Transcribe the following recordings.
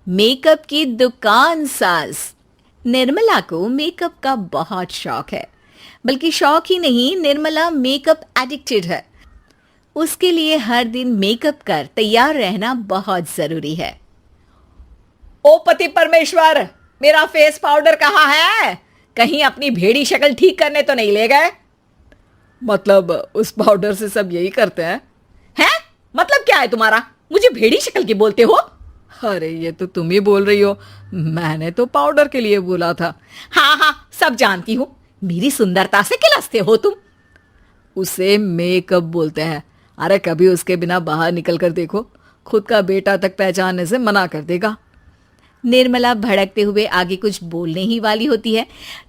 Makeup की दुकान साज। निर्मला को मेकअप का बहुत शौक है, बल्कि शौक ही नहीं, निर्मला मेकअप एडिक्टेड है। उसके लिए हर दिन मेकअप कर तैयार रहना बहुत जरूरी है। ओ पति परमेश्वर, मेरा फेस पाउडर कहाँ है? कहीं अपनी भेड़ी शक्ल ठीक करने तो नहीं ले गए? मतलब उस पाउडर से सब यही करते हैं? हैं? मतलब क्या है तुम्हारा? मुझे भेड़ी शक्ल की बोलते हो? अरे ये तो तुम ही बोल रही हो, मैंने तो पाउडर के लिए बोला था। हाँ हाँ, सब जानती हूँ। मेरी सुंदरता से किलसते हो तुम। उसे मेकअप बोलते हैं। अरे कभी उसके बिना बाहर निकल कर देखो, खुद का बेटा तक पहचानने से मना कर देगा। निर्मला भड़कते हुए आगे कुछ बोलने ही वाली होती है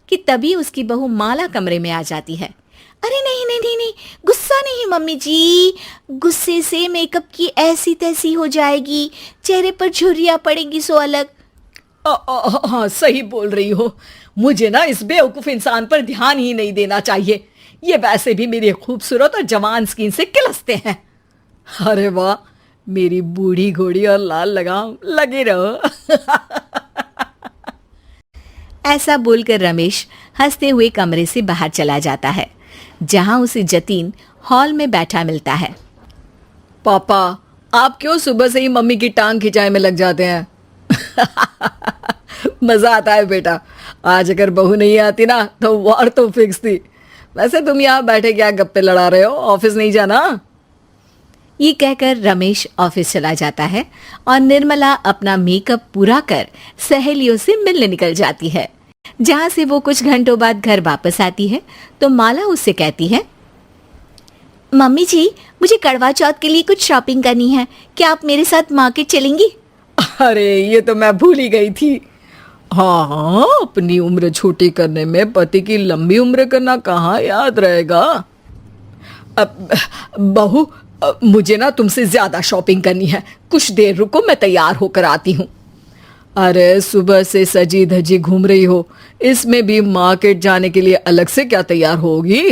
कि तभी उसकी बहू माला कमरे में आ जाती है। अरे नहीं नहीं नहीं नहीं, गुस्सा नहीं मम्मी जी, गुस्से से मेकअप की ऐसी तैसी हो जाएगी, चेहरे पर झुर्रियां पड़ेगी सो अलग। हाँ सही बोल रही हो। मुझे ना इस बेवकूफ इंसान पर ध्यान ही नहीं देना चाहिए। ये वैसे भी मेरी खूबसूरत और जवान स्किन से किलसते हैं। अरे वाह, मेरी बूढ़ी घोड़ी और लाल लगाम, लगे रहो। ऐसा बोलकर रमेश हंसते हुए कमरे से बाहर चला जाता है, जहां उसे जतीन हॉल में बैठा मिलता है। पापा, आप क्यों सुबह से ही मम्मी की टांग खिंचाई में लग जाते हैं? मजा आता है बेटा। आज अगर बहू नहीं आती ना तो वार तो फिक्स थी। वैसे तुम यहाँ बैठे क्या गप्पे लड़ा रहे हो? ऑफिस नहीं जाना? ये कहकर रमेश ऑफिस चला जाता है और निर्मला अपना मेकअप पूरा कर सहेलियों से मिलने निकल जाती है। जहां से वो कुछ घंटों बाद घर वापस आती है तो माला उससे कहती है, मम्मी जी, मुझे करवा चौथ के लिए कुछ शॉपिंग करनी है, क्या आप मेरे साथ मार्केट चलेंगी? अरे ये तो मैं भूल ही गई थी। हाँ हाँ, अपनी उम्र छोटी करने में पति की लंबी उम्र करना कहाँ याद रहेगा। बहू, मुझे ना तुमसे ज्यादा शॉपिंग करनी है। कुछ देर रुको, मैं तैयार होकर आती हूँ। अरे सुबह से सजी धजी घूम रही हो, इसमें भी मार्केट जाने के लिए अलग से क्या तैयार होगी?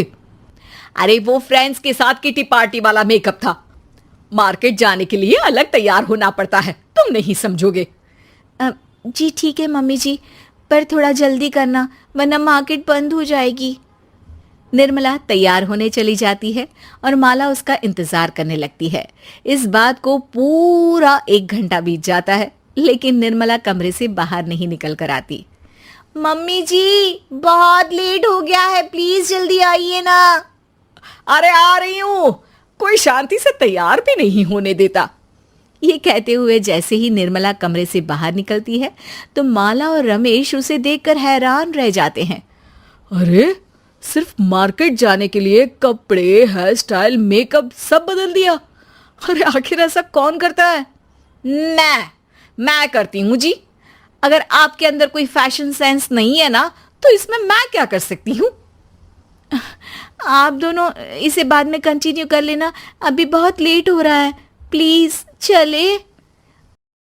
अरे वो फ्रेंड्स के साथ किटी पार्टी वाला मेकअप था। मार्केट जाने के लिए अलग तैयार होना पड़ता है, तुम नहीं समझोगे। जी ठीक है मम्मी जी, पर थोड़ा जल्दी करना वरना मार्केट बंद हो जाएगी। निर्मला तैयार होने चली जाती है और माला उसका इंतजार करने लगती है। इस बात को पूरा 1 घंटा बीत जाता है, लेकिन निर्मला कमरे से बाहर नहीं निकल कर आती। मम्मी जी, बहुत लेट हो गया है, प्लीज जल्दी आइए ना। अरे आ रही हूँ। कोई शांति से तैयार भी नहीं होने देता। ये कहते हुए जैसे ही निर्मला कमरे से बाहर निकलती है तो माला और रमेश उसे देखकर हैरान रह जाते हैं। अरे सिर्फ मार्केट जाने के लिए कपड़े, हेयर स्टाइल, मेकअप सब बदल दिया। अरे आखिर ऐसा कौन करता है? मैं करती हूँ जी। अगर आपके अंदर कोई फैशन सेंस नहीं है ना तो इसमें मैं क्या कर सकती हूँ? आप दोनों इसे बाद में कंटिन्यू कर लेना, अभी बहुत लेट हो रहा है, प्लीज चले।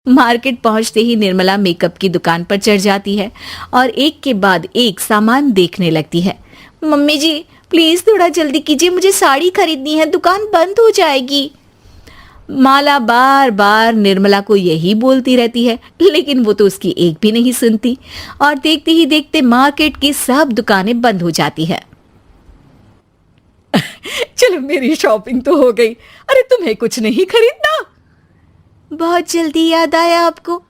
मार्केट पहुंचते ही निर्मला मेकअप की दुकान पर चढ़ जाती है और एक के बाद एक सामान देखने लगती है। मम्मी जी प्लीज थोड़ा जल्दी कीजिए, मुझे साड़ी खरीदनी है, दुकान बंद हो जाएगी। माला बार बार निर्मला को यही बोलती रहती है, लेकिन वो तो उसकी एक भी नहीं सुनती और देखते ही देखते मार्केट की सब दुकानें बंद हो जाती है। चलो मेरी शॉपिंग तो हो गई। अरे तुम्हें कुछ नहीं खरीदना? बहुत जल्दी याद आया आपको।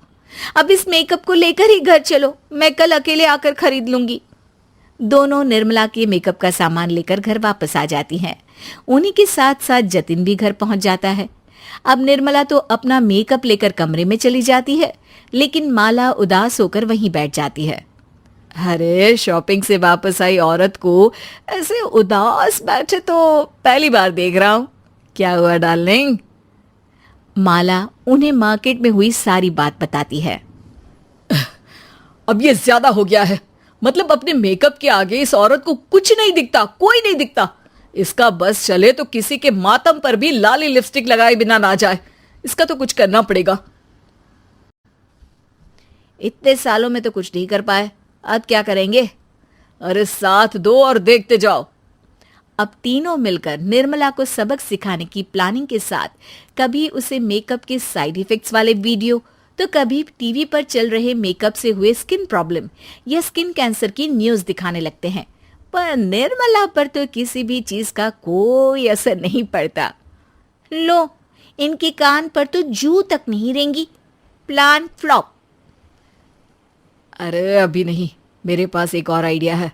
अब इस मेकअप को लेकर ही घर चलो, मैं कल अकेले आकर खरीद लूंगी। दोनों निर्मला के मेकअप का सामान लेकर घर वापस आ जाती हैं। उन्हीं के साथ साथ जतिन भी घर पहुंच जाता है। अब निर्मला तो अपना मेकअप लेकर कमरे में चली जाती है, लेकिन माला उदास होकर वहीं बैठ जाती है। अरे शॉपिंग से वापस आई औरत को ऐसे उदास बैठे तो पहली बार देख रहा हूं। क्या हुआ डार्लिंग? माला उन्हें मार्केट में हुई सारी बात बताती है। अब ये ज्यादा हो गया है। मतलब अपने मेकअप के आगे इस औरत को कुछ नहीं दिखता, कोई नहीं दिखता। इसका बस चले तो किसी के मातम पर भी लाली लिपस्टिक लगाए बिना ना जाए। इसका तो कुछ करना पड़ेगा। इतने सालों में तो कुछ नहीं कर पाए, अब क्या करेंगे? अरे साथ दो और देखते जाओ। अब तीनों मिलकर निर्मला को सबक सिखाने की प्लानिंग के साथ कभी उसे मेकअप के साइड इफेक्ट्स वाले वीडियो तो कभी टीवी पर चल रहे मेकअप से हुए स्किन प्रॉब्लम या स्किन कैंसर की न्यूज दिखाने लगते हैं। पर निर्मला पर तो किसी भी चीज का कोई असर नहीं पड़ता। लो, इनके कान पर तो जू तक नहीं रेंगी। Plan flop. अरे अभी नहीं, मेरे पास एक और आइडिया है।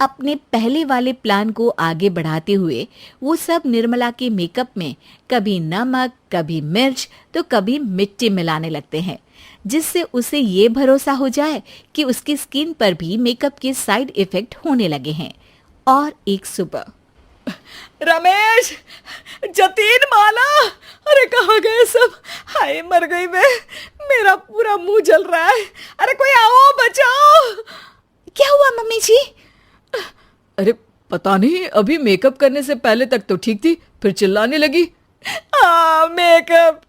अपने पहले वाले प्लान को आगे बढ़ाते हुए वो सब निर्मला के मेकअप में कभी नमक, कभी मिर्च तो कभी मिट्टी मिलाने लगते हैं, जिससे उसे ये भरोसा हो जाए कि उसकी स्किन पर भी मेकअप के साइड इफेक्ट होने लगे हैं। और एक सुबह, रमेश, जतीन, माला, अरे कहाँ गए सब? हाय मर गई मैं, मेरा पूरा मुंह जल रहा है। अरे कोई आओ, बचाओ। क्या हुआ मम्मी जी? अरे पता नहीं, अभी मेकअप करने से पहले तक तो ठीक थी, फिर चिल्लाने लगी। मेकअप,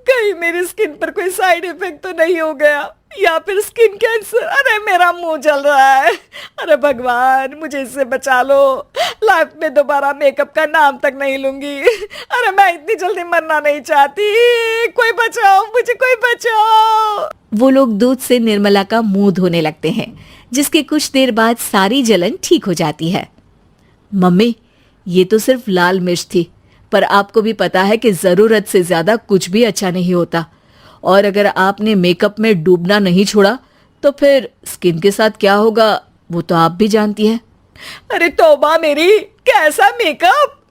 कहीं मेरी स्किन पर कोई साइड इफेक्ट तो नहीं हो गया, या फिर स्किन कैंसर। अरे मेरा मुंह जल रहा है। अरे भगवान, मुझे इससे बचा लो। लाइफ में दोबारा मेकअप का नाम तक नहीं लूंगी। अरे मैं इतनी जल्दी मरना नहीं चाहती। कोई बचाओ मुझे, कोई बचाओ। वो लोग दूध से निर्मला का मुंह धोने लगते हैं, जिसके कुछ देर बाद सारी जलन ठीक हो जाती है। मम्मी, ये तो सिर्फ लाल मिर्च थी, पर आपको भी पता है कि जरूरत से ज्यादा कुछ भी अच्छा नहीं होता। और अगर आपने मेकअप में डूबना नहीं छोड़ा तो फिर स्किन के साथ क्या होगा वो तो आप भी जानती हैं। अरे तौबा मेरी, कैसा मेकअप?